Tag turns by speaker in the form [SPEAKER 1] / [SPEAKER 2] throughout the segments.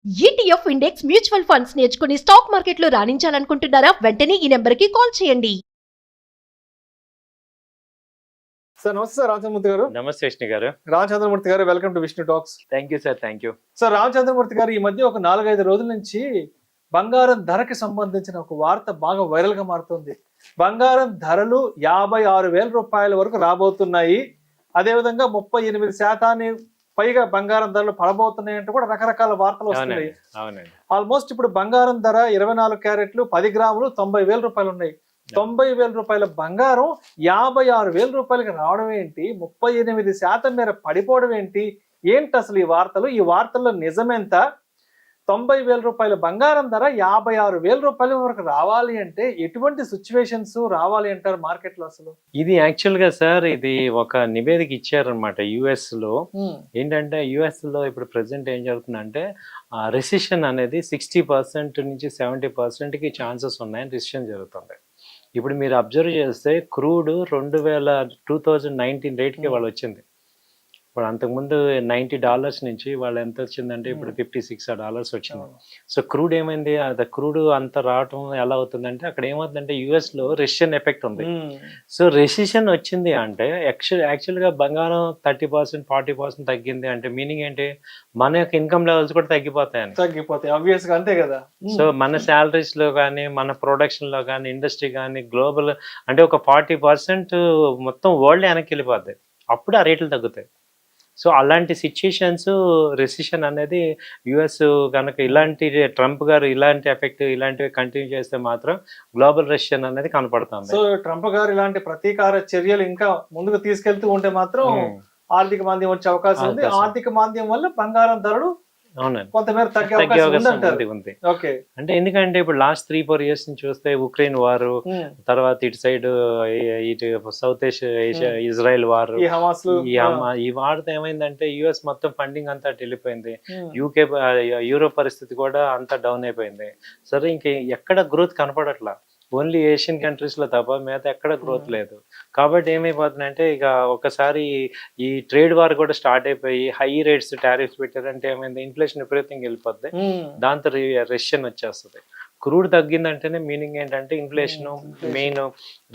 [SPEAKER 1] ETF index mutual funds నేర్చుకుని stock మార్కెట్లో రాణించాలనుకుంటున్నారా? వెంటనే ఈ నెంబర్కి కాల్ చేయండి.
[SPEAKER 2] సార్ నమస్తే సార్ రామచంద్రమూర్తి గారు.
[SPEAKER 3] నమస్తే విష్ణు గారు.
[SPEAKER 2] రామచంద్రమూర్తి గారు, welcome to Vishnu talks.
[SPEAKER 3] Thank you sir, thank you.
[SPEAKER 2] Sir Ramachandramurthy గారు, ఈ మధ్య ఒక 4-5 రోజుల నుంచి బంగారం ధరకి సంబంధించిన ఒక వార్త బాగా వైరల్ గా మారుతుంది. బంగారం ధరలు 56,000 రూపాయల వరకు రాబోతున్నాయి. అదేవిధంగా 38% పైగా బంగారం ధరలు పడబోతున్నాయి అంటూ కూడా రకరకాల వార్తలు వస్తున్నాయి. ఆల్మోస్ట్ ఇప్పుడు బంగారం ధర 24 క్యారెట్లు 10 గ్రాములు 90,000 రూపాయలు ఉన్నాయి. 90,000 రూపాయల బంగారం 56,000 రూపాయలకి రావడం ఏంటి? 38% మేర పడిపోవడం ఏంటి? ఏంటి అసలు ఈ వార్తలు? ఈ వార్తల్లో నిజమెంత? 90,000 రూపాయల బంగారం ధర 56,000 రూపాయల వరకు రావాలి అంటే ఎటువంటి సిచ్యువేషన్స్ రావాలి అంటారు మార్కెట్ లో? అసలు
[SPEAKER 3] ఇది యాక్చువల్ గా సార్, ఇది ఒక నివేదిక ఇచ్చారనమాట యుఎస్ లో. ఏంటంటే యుఎస్ లో ఇప్పుడు ప్రెసెంట్ ఏం జరుగుతుందంటే రెసిషన్ అనేది 60% నుంచి 70% కి ఛాన్సెస్ ఉన్నాయని రెసిషన్ జరుగుతుంది. ఇప్పుడు మీరు అబ్జర్వ్ చేస్తే క్రూడ్ 2019 రేట్కి వాళ్ళు వచ్చింది. ఇప్పుడు అంతకుముందు $90 నుంచి వాళ్ళు ఎంత వచ్చిందంటే ఇప్పుడు $56 వచ్చింది. సో క్రూడ్ ఏమైంది? అది క్రూడ్ అంత రావటం ఎలా అవుతుందంటే అక్కడ ఏమవుతుందంటే యుఎస్ లో రెసిషన్ ఎఫెక్ట్ ఉంది. సో రెసిషన్ వచ్చింది అంటే యాక్చువల్గా బంగారం 30% 40% తగ్గింది అంటే మీనింగ్ ఏంటి? మన యొక్క ఇన్కమ్ లెవెల్స్ కూడా
[SPEAKER 2] తగ్గిపోతాయి ఆబ్వియస్ గా, అంతే కదా.
[SPEAKER 3] సో మన శాలరీస్ లో కానీ మన ప్రొడక్షన్ లో కానీ ఇండస్ట్రీ కానీ గ్లోబల్ అంటే ఒక 40% మొత్తం వరల్డ్ వెనక్కి వెళ్ళిపోద్ది. అప్పుడు ఆ రేట్లు తగ్గుతాయి. సో అలాంటి సిచ్యుయేషన్స్, రెసిషన్ అనేది యుఎస్ కనుక ఇలాంటి ట్రంప్ గారు ఇలాంటి ఎఫెక్ట్ ఇలాంటివి కంటిన్యూ చేస్తే మాత్రం గ్లోబల్ రెసిషన్ అనేది కనపడుతుంది.
[SPEAKER 2] సో ట్రంప్ గారు ఇలాంటి ప్రతీకార చర్యలు ఇంకా ముందుకు తీసుకెళ్తూ ఉంటే మాత్రం ఆర్థిక మాంద్యం వచ్చే అవకాశం ఉంది. ఆర్థిక మాంద్యం వల్ల బంగారం ధరలు కొంతమేర తగ్గే అవకాశం ఉంది.
[SPEAKER 3] అంటే ఎందుకంటే ఇప్పుడు లాస్ట్ 3-4 ఇయర్స్ నుంచి చూస్తే ఉక్రెయిన్ వారు, తర్వాత ఇటు సైడ్ ఇటు సౌత్ ఏషియా ఇజ్రాయెల్ వారు, ఈ వార్త ఏమైందంటే యుఎస్ మొత్తం ఫండింగ్ అంతా వెళ్ళిపోయింది. యూకే యూరోప్ పరిస్థితి కూడా అంతా డౌన్ అయిపోయింది. సరే ఇంక ఎక్కడ గ్రోత్ కనపడట్లా. ఓన్లీ ఏషియన్ కంట్రీస్ లో తప్ప మిగతా ఎక్కడ గ్రోత్ లేదు. కాబట్టి ఏమైపోతుందంటే ఇక ఒకసారి ఈ ట్రేడ్ వార్ కూడా స్టార్ట్ అయిపోయి హై రేట్స్ టారిఫ్స్ పెట్టారంటే ఏమైంది? ఇన్ఫ్లేషన్ విపరీతంగా వెళ్ళిపోద్ది. దాంతో రెసిషన్ వచ్చేస్తుంది. క్రూడ్ తగ్గిందంటేనే మీనింగ్ ఏంటంటే ఇన్ఫ్లేషన్ మెయిన్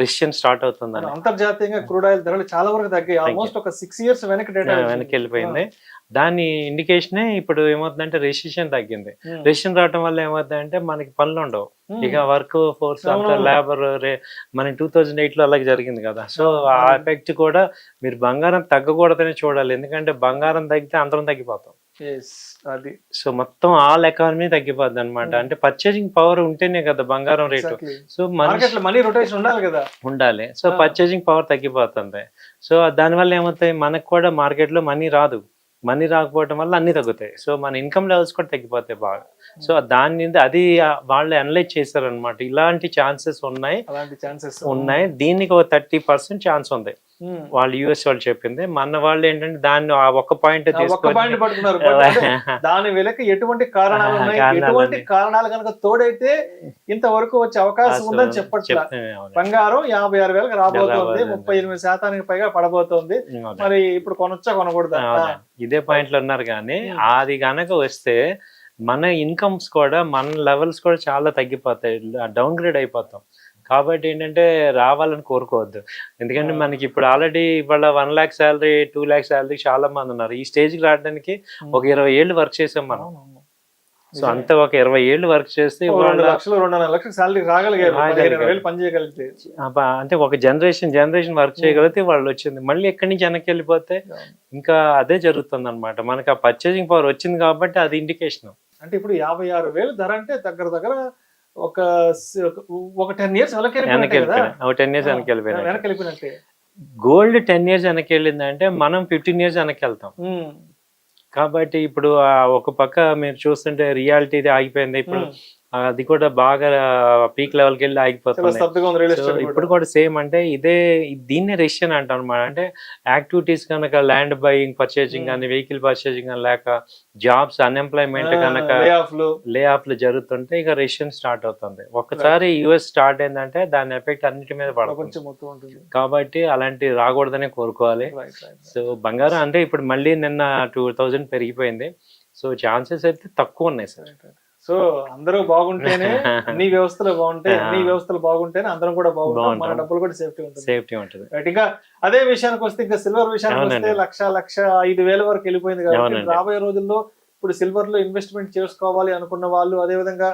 [SPEAKER 3] రెసిషన్ స్టార్ట్ అవుతుంది.
[SPEAKER 2] అంతర్జాతీయంగా క్రూడ్ ఆయిల్ ధరలు చాలా వరకు తగ్గాయి. ఆల్మోస్ట్ ఒక 6 ఇయర్స్ వెనక్కి
[SPEAKER 3] వెళ్ళిపోయింది. దాని ఇండికేషనే ఇప్పుడు ఏమవుతుందంటే రెసిషన్ తగ్గింది. రెసిషన్ రావడం వల్ల ఏమవుతుందంటే మనకి పనులు ఉండవు. ఇక వర్క్ ఫోర్స్ అంతా లేబర్ మన 2008 లో అలాగే జరిగింది కదా. సో ఆ ఎఫెక్ట్ కూడా మీరు బంగారం తగ్గకూడదని చూడాలి. ఎందుకంటే బంగారం తగ్గితే అందరం తగ్గిపోతాం.
[SPEAKER 2] అది
[SPEAKER 3] సో మొత్తం ఆల్ ఎకానమీ తగ్గిపోద్ది అనమాట. అంటే పర్చేసింగ్ పవర్ ఉంటేనే కదా బంగారం రేటు. సో
[SPEAKER 2] మనీ రొటేషన్ ఉండాలి కదా,
[SPEAKER 3] ఉండాలి. సో పర్చేసింగ్ పవర్ తగ్గిపోతుంది. సో దానివల్ల ఏమవుతాయి? మనకు కూడా మార్కెట్ లో మనీ రాదు. మనీ రాకపోవడం వల్ల అన్ని తగ్గుతాయి. సో మన ఇన్కమ్ లెవెల్స్ కూడా తగ్గిపోతాయి బాగా. సో దాని అది వాళ్ళు అనలైజ్ చేశారనమాట. ఇలాంటి ఛాన్సెస్ ఉన్నాయి. దీనికి ఒక 30% ఛాన్స్ ఉంది వాళ్ళు యుఎస్ వాళ్ళు చెప్పింది. మన వాళ్ళు ఏంటంటే దాన్ని ఆ ఒక్క పాయింట్
[SPEAKER 2] పడుతున్నారు. దాని వెనక ఎటువంటి కారణాలు ఉన్నాయి, ఎటువంటి కారణాలు కనుక తోడైతే ఇంతవరకు వచ్చే అవకాశం ఉందని చెప్పట్లా. బంగారం 56,000 రాబోతోంది, 38% పైగా పడబోతోంది. మరి ఇప్పుడు కొనొచ్చా కొనకూడదా?
[SPEAKER 3] ఇదే పాయింట్ లో ఉన్నారు. కానీ అది కనుక వస్తే మన ఇన్కమ్స్ కూడా మన లెవెల్స్ కూడా చాలా తగ్గిపోతాయి, డౌన్ గ్రేడ్ అయిపోతాం. కాబట్టి ఏంటంటే రావాలని కోరుకోవద్దు. ఎందుకంటే మనకి ఇప్పుడు ఆల్రెడీ ఇవాళ 1 lakh శాలరీ 2 lakh శాలరీ చాలా మంది ఉన్నారు. ఈ స్టేజ్కి రావడానికి ఒక 20 ఏళ్ళు వర్క్ చేసాం మనం. సో అంత ఒక 20 ఏళ్ళు వర్క్ చేస్తే అంటే ఒక జనరేషన్ వర్క్ చేయగలిగితే వాళ్ళు వచ్చింది. మళ్ళీ ఎక్కడి నుంచి వెనక్కి వెళ్ళిపోతే ఇంకా అదే జరుగుతుంది అనమాట. మనకి ఆ పర్చేసింగ్ పవర్ వచ్చింది కాబట్టి అది ఇండికేషన్.
[SPEAKER 2] అంటే ఇప్పుడు 56,000 ధర అంటే దగ్గర ఒక 10 years వెనకెళ్ళిపోయినట్టే.
[SPEAKER 3] గోల్డ్ 10 years వెనక్కి వెళ్ళిందంటే మనం 15 years వెనక్కి వెళ్తాం. కాబట్టి ఇప్పుడు ఒక పక్క మీరు చూస్తుంటే రియాలిటీ ఆగిపోయింది. ఇప్పుడు అది కూడా బాగా పీక్ లెవెల్కి వెళ్ళి ఆగిపోతుంది. ఇప్పుడు కూడా సేమ్ అంటే దీన్నే రెసిషన్ అంటాం అనమాట. అంటే యాక్టివిటీస్ కనుక ల్యాండ్ బయింగ్ పర్చేసింగ్ కానీ వెహికల్ పర్చేసింగ్ కానీ లేక జాబ్స్ అన్ఎంప్లాయ్మెంట్ కనుక లే ఆఫ్లు జరుగుతుంటే ఇక రెసిషన్ స్టార్ట్ అవుతుంది. ఒకసారి యుఎస్ స్టార్ట్ అయిందంటే దాని ఎఫెక్ట్ అన్నిటి మీద పడుతుంది. కాబట్టి అలాంటి రాకూడదనే కోరుకోవాలి. సో బంగారం అంటే ఇప్పుడు మళ్ళీ నిన్న 2,000 పెరిగిపోయింది. సో ఛాన్సెస్ అయితే తక్కువ ఉన్నాయి సార్.
[SPEAKER 2] సో అందరూ బాగుంటేనే అన్ని వ్యవస్థలు బాగుంటాయి, అన్ని వ్యవస్థలు బాగుంటేనే అందరం కూడా బాగుంటాం, మన డబ్బులు కూడా సేఫ్టీ ఉంటుంది.
[SPEAKER 3] సేఫ్టీ ఉంటుంది.
[SPEAKER 2] రైట్. ఇంకా అదే విషయానికి వస్తే, ఇంకా సిల్వర్ విషయానికి వస్తే 1,05,000 వరకు వెళ్ళిపోయింది కాబట్టి రాబోయే రోజుల్లో ఇప్పుడు సిల్వర్ లో ఇన్వెస్ట్మెంట్ చేసుకోవాలి అనుకున్న వాళ్ళు, అదే విధంగా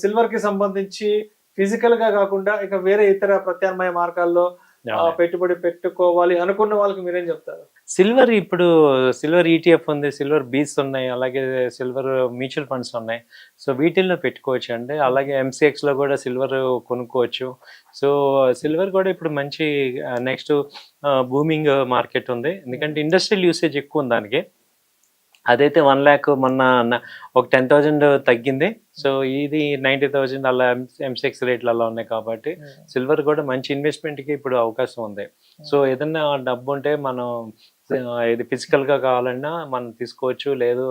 [SPEAKER 2] సిల్వర్ కి సంబంధించి ఫిజికల్ గా కాకుండా ఇక వేరే ఇతర ప్రత్యామ్నాయ మార్గాల్లో పెట్టుబడి పెట్టుకోవాలి అనుకున్న వాళ్ళకి మీరేం చెప్తారు?
[SPEAKER 3] సిల్వర్ ఇప్పుడు సిల్వర్ ఈటీఎఫ్ ఉంది, సిల్వర్ బీస్ ఉన్నాయి, అలాగే సిల్వర్ మ్యూచువల్ ఫండ్స్ ఉన్నాయి. సో వీటిల్లో పెట్టుకోవచ్చు అండి. అలాగే ఎంసీఎక్స్ లో కూడా సిల్వర్ కొనుక్కోవచ్చు. సో సిల్వర్ కూడా ఇప్పుడు మంచి నెక్స్ట్ బూమింగ్ మార్కెట్ ఉంది, ఎందుకంటే ఇండస్ట్రియల్ యూసేజ్ ఎక్కువ ఉంది దానికి. అదైతే 1 lakh మొన్న ఒక 10,000 తగ్గింది. సో ఇది 90,000 అలా ఎంసెక్స్ రేట్లు అలా ఉన్నాయి కాబట్టి సిల్వర్ కూడా మంచి ఇన్వెస్ట్మెంట్కి ఇప్పుడు అవకాశం ఉంది. సో ఏదన్నా డబ్బు ఉంటే మనం ఇది ఫిజికల్గా కావాలన్నా మనం తీసుకోవచ్చు, లేదు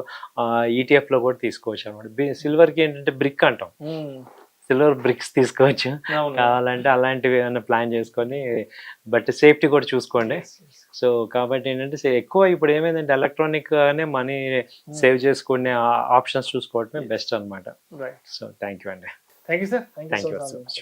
[SPEAKER 3] ఈటీఎఫ్లో కూడా తీసుకోవచ్చు అనమాట. సిల్వర్కి ఏంటంటే బ్రిక్ అంటాం, సిల్వర్ బ్రిక్స్ తీసుకోవచ్చు కావాలంటే, అలాంటివి ఏమైనా ప్లాన్ చేసుకొని, బట్ సేఫ్టీ కూడా చూసుకోండి. సో కాబట్టి ఏంటంటే ఎక్కువ ఇప్పుడు ఏమైందంటే ఎలక్ట్రానిక్ అనే మనీ సేవ్ చేసుకునే ఆప్షన్స్ చూసుకోవటమే బెస్ట్ అనమాట. సో థ్యాంక్ యూ అండి.
[SPEAKER 2] Thank you sir.
[SPEAKER 3] Thank you so much.